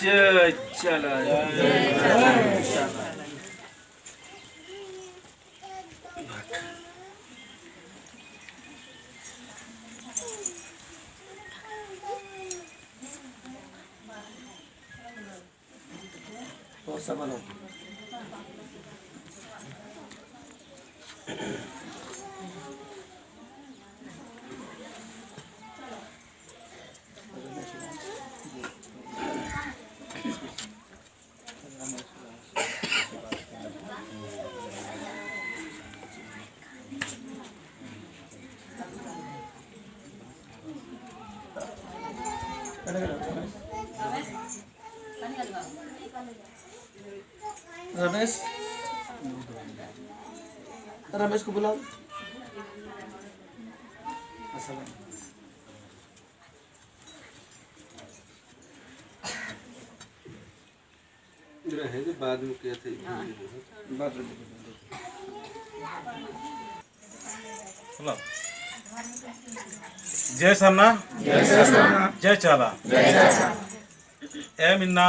जय चला रमेश रमेश को बुलाओ। बाद में क्या थे जय सरना जय चाला ए मिन्ना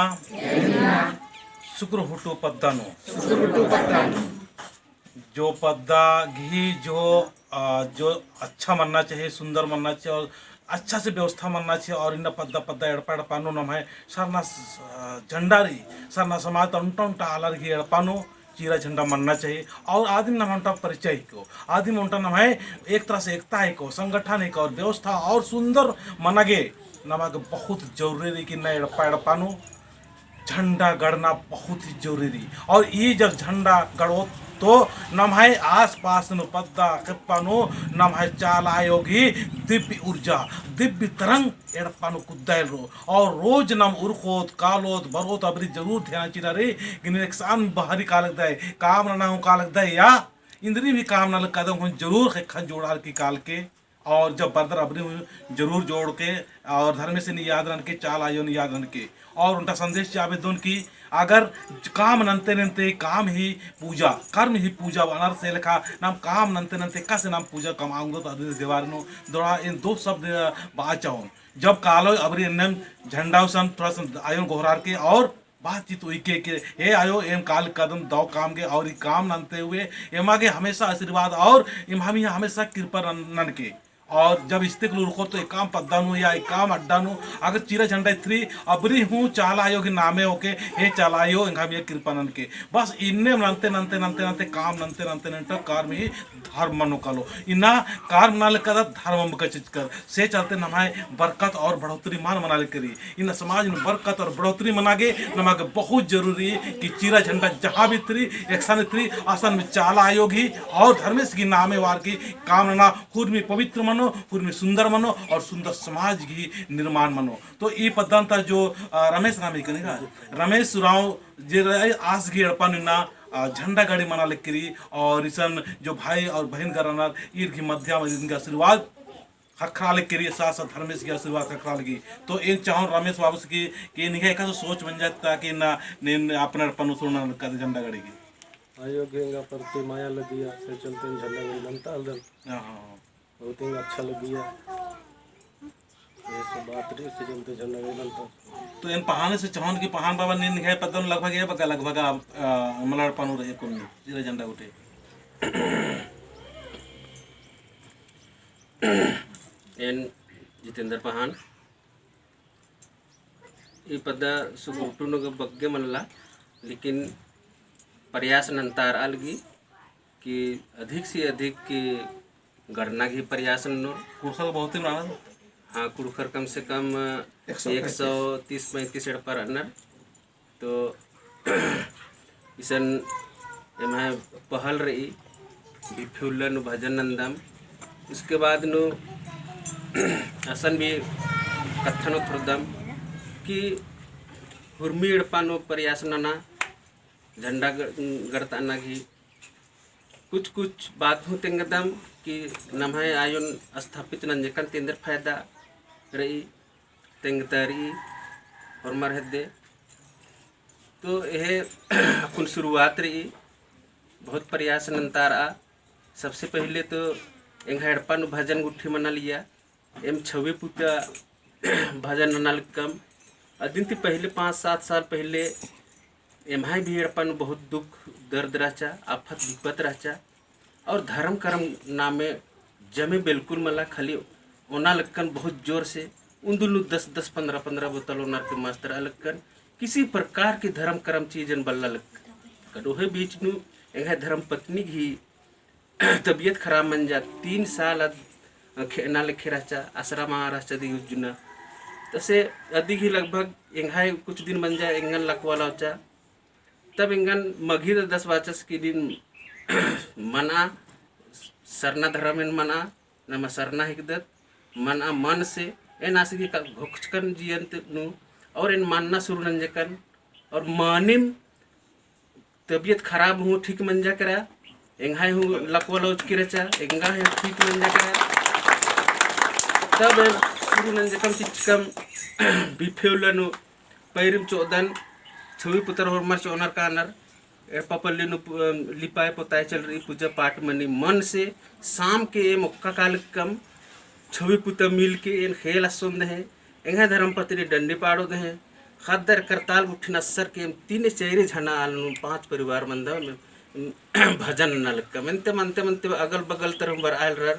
शुक्र हुटू पद्दानो जो पद्दा घी जो अच्छा मनना चाहिए, सुंदर मनना चाहिए और अच्छा से व्यवस्था मनना चाहिए। और इन पद्दा पद्दा एड़पा एड़पानो नम है सरना झंडारी सरना समाज उंटा उंटा आलर घी एड़पानो चीरा झंडा मनना चाहिए। और आदमी नम उनका परिचय को आदमी उनका नम है एक तरह से एकता है को संगठन है और व्यवस्था और सुंदर मनागे नमाग बहुत जरूरी कि न एड़पा एड़पानो झंडा गड़ना बहुत ही जरूरी। और ये जब झंडा गड़ो तो नम है आस पास पद्दा कप्पानो नम है चाल आयोगी दिव्य ऊर्जा दिव्य तरंग एड़पानो कुद्दायल रो और रोज नम उर्खोत कालोत बरोत अबरी जरूर ध्यान चिरा रे कि निरक्षान बाहरी कालक दे काम ना हो कालक दे या इंद्री भी काम ना कदम हो जरूर खन जोड़ाल की काल के और जब बरदर अबरी जरूर जोड़ के और धर्म से नहीं याद रन के चाल आयो नहीं याद रन के और उनका संदेश चाहे दोन की अगर काम नंते नंते काम ही पूजा कर्म ही पूजा अनर से लिखा नाम काम नंते नंते कैसे नाम पूजा कमाऊंगा तो अभी दीवार दौड़ा इन दो शब्द बाचाओ जब कालो अबरी नम झंडा सन थोड़ा सा आयो घोरार के और बातचीत हुई के हे आयो एम काल कदम दो काम के और काम नंते हुए एम आगे हमेशा आशीर्वाद और एम हम हमेशा कृपा नन के और जब इस्ते रुको तो एक काम पद्दानु या एक काम अड्डानु अगर चीरा झंडा थ्री अबरी हूँ चाल आयो के नामे होके हे चलायो हम ये कृपानन के बस इन्ने नंते नंते नंते नंते काम नंते नंते नंते कार में ही धर्म मनो कलो इना कार मनाल कर धर्म का चीज कर से चलते नमाए बरकत और बढ़ोतरी मान मनाल करी इन समाज में बरकत और बढ़ोतरी मनागे नमागे बहुत जरूरी कि चीरा झंडा जहाँ भी थ्री एक सन थ्री आसन में चाल आयोगी और धर्मेश की नामे वार की कामना खुद में पवित्र मनो खुद में सुंदर मनो और सुंदर समाज की निर्माण मनो। तो ये पद्धति जो रमेश रामी करेगा रमेश राव जे आस की अड़पा झंडा गाड़ी मना लेकरी और इसन जो भाई और बहन कराना ईद की मध्यम इनका आशीर्वाद खखराल के साथ साथ धर्मेश की आशीर्वाद खखराल की। तो इन चाहो रमेश बाबू की कि इनका एक सोच बन जाता कि ना अपने अड़पन सुनना कर झंडा गाड़ी की अयोग्य प्रति माया लगी से चलते झंडा गाड़ी बनता अलग बहुत ही अच्छा लगी है ये सब बात रही से चलते झंडा गाड़ी बनता। तो इन पहाने से चाहन की पहान बाबा नींद है पता लगभग ये बका लगभग मलाड़ पानु रहे कौन जीरा झंडा उठे एन जितेंद्र पहान ये पद सुगुटुन बग्गे मनला लेकिन प्रयास नंतर अलगी कि अधिक से अधिक की गणना की प्रयास कुर्सल बहुत ही बना हाँ कुड़खर कम से कम 130-135 पर अन्नर तो इसन एम पहल रही भिफुल्लन भजन नंदम उसके बाद नु असन भी कथन थ्रुदम कि हुर्मी एड़पानो प्रयास नना झंडा गड़ताना की कुछ कुछ बात हो तेंगदम कि नम्हे आयोन स्थापित नंजकन तेंदर फायदा रही तेंगतरी और मरहदे तो यह अपन शुरुआत रही बहुत प्रयास नंतर आ सबसे पहले तो एंग हड़पा भजन गुट्ठी मना लिया एम छवे पुता भजन ननाल कम अदिन ते पहले 5-7 साल पहले एम्हाई भी हड़पा बहुत दुख दर्द रहचा आफत विपत रहचा और धर्म कर्म नामे जमे बिल्कुल मला खाली ओना लक्कन बहुत जोर से उन दोनों 10-15 बोतल ओनर के मास्टर लक्कन किसी प्रकार की धर्म कर्म चीजन बल्ला लक्कन ओहे बीच नु एंग धर्म पत्नी ही तबीयत खराब मन जा 3 साल ना लिखे रहचा आश्रम महाराष्ट्र दी युजना तसे अधिक ही लगभग एंगाई कुछ दिन बन जाए एंगन लकवाला होचा तब एंगन मघी 10 वाचस के दिन मना सरना धर्म मना नमा सरना हिकदत मना मन से एन आसिकी का घोचकन जियंत नु और इन मानना शुरू नंजकन और मानिम तबीयत खराब हूँ ठीक मंजा करा एंगाई हूँ लकवालोच की रचा एंगा है ठीक मंजा करा तब शुरू नंजकम चिचकम बिफेवलनु पैरिम चौदन छवि पुत्र होमर चौनर का अनर पपल्ली नु लिपाए पोताए चल रही पूजा पाठ मनी मन से शाम के मुक्का काल कम छवि पुत्र मिल के इन खेल सुंद है एंगा धर्मपति डंडी पाड़ो दे खदर करताल उठी नसर के 3 चेहरे झना आलू 5 परिवार मंदा भजन नल मनते मनते मनते अगल बगल तरफ बर आयल रर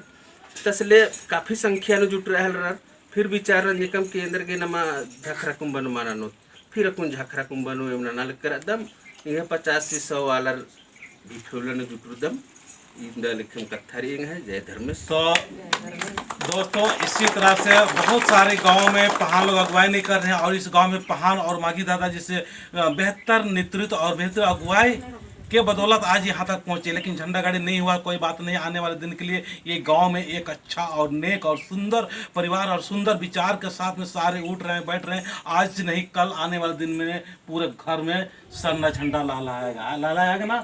तसले काफ़ी संख्या न जुट रहल रर फिर विचार निकम केंद्र के नमा झखरा कुंभन मानो फिर अपन झखरा कुंभन एम नल कर दम यह 50 से 100 वालर भी फूलन जुटुदम इंदा लिखम कथारी है जय धर्मेश। तो दोस्तों इसी तरह से बहुत सारे गांव में पहाड़ लोग अगुवाई नहीं कर रहे हैं और इस गांव में पहाड़ और माघी दादा जिसे बेहतर नेतृत्व और बेहतर अगुवाई के बदौलत आज यहाँ तक पहुँचे। लेकिन झंडा गाड़ी नहीं हुआ, कोई बात नहीं, आने वाले दिन के लिए ये गांव में एक अच्छा और नेक और सुंदर परिवार और सुंदर विचार के साथ में सारे उठ रहे हैं, बैठ रहे हैं। आज नहीं कल आने वाले दिन में पूरे घर में सरना झंडा लहलाएगा, लहलाएगा ना,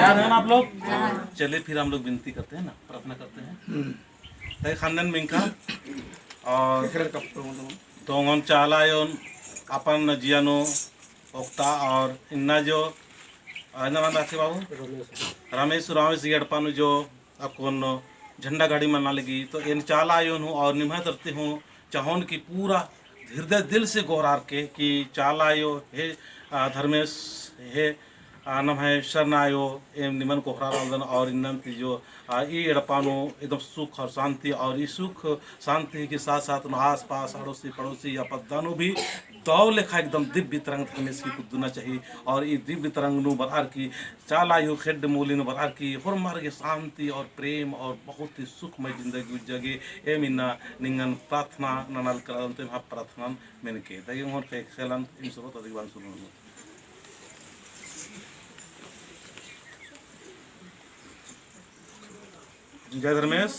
याद है ना आप लोग। चलिए फिर हम लोग विनती करते हैं ना, प्रार्थना करते हैं। खानदान मिंका और दोंगन चालायोन अपन जियानो ओक्ता और इन्ना जो बाबू रमेश गड़पानु जो अकोन झंडा गाड़ी मना लगी तो इन चाला आयोन हूँ और निम्हा करती हूँ चाहोन की पूरा हृदय दिल से गौरार के कि चाला आयो हे धर्मेश हे नम है शरण आयो एम निमन को हरा और इन जो ये एड़पानो एकदम सुख और शांति और इस सुख शांति के साथ साथ आस पास अड़ोसी पड़ोसी या पदानु भी दौ लेखा एकदम दिव्य तरंग धर्मेश की कुदना चाहिए। और ये दिव्य तरंग नु बरहार की चालायु खेड मूली नु बरहार की हर मार्ग शांति और प्रेम और बहुत ही सुखमय जिंदगी जगे एम इन्ना निंगन प्रार्थना ननल करन ते प्रार्थना मैंने के दगे मोर के खेलन इन सब अधिक बान सुनो। जय धर्मेश।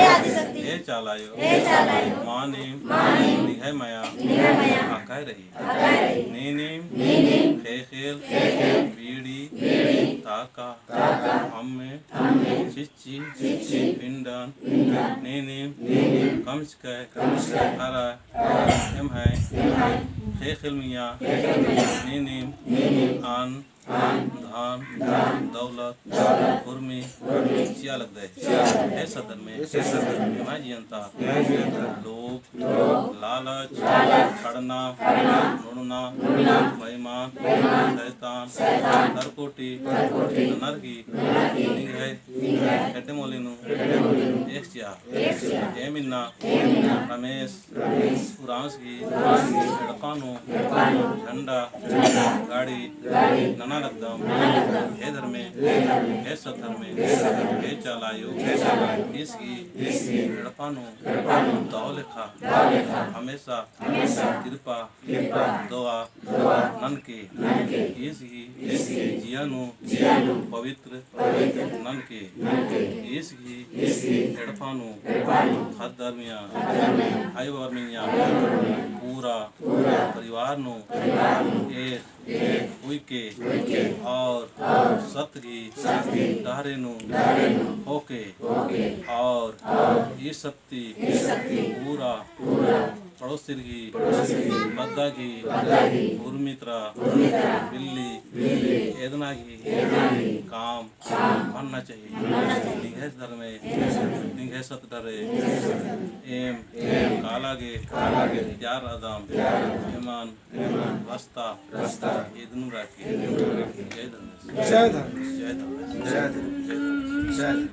हे चालायो मानीम निघय माया आकाय रही नीनीम खेखेल बीड़ी ताका अम्मे चिच्ची पिंडन नीनीम कमचकै हरा एम है खेखेल मिया नीनीम आन धान दौलत कुर्मी चिया लग गए है सदन में हिमाजियंता लोभ लालच छड़ना नुड़ना बेईमान शैतान तरकोटी नरगी निगह एडमोलिनु एक्सिया एमिना रमेश उरांसगी एडकानो झंडा गाड़ी नना लगदम हे धर्मे हे सधर्मे हे चालायो इसकी एडकानो दौलेखा हमेशा कृपा दुआ ननके इसकी जियानु पवित्र ननके इसकी एडफानु हद धर्मिया हाई वर्मिया पूरा परिवार नु एक उइके और सतगी डहरे नु होके और ये शक्ति पूरा पड़ोसी की बद्दा की उर्मित्रा बिल्ली एदना की काम मानना चाहिए निघेश धर में निघेश सत डरे एम कालागे यार आदम ईमान रास्ता एदनु राखी जय धर्मेश जय धर्म जय धर्मेश जय धर्म जय धर्म।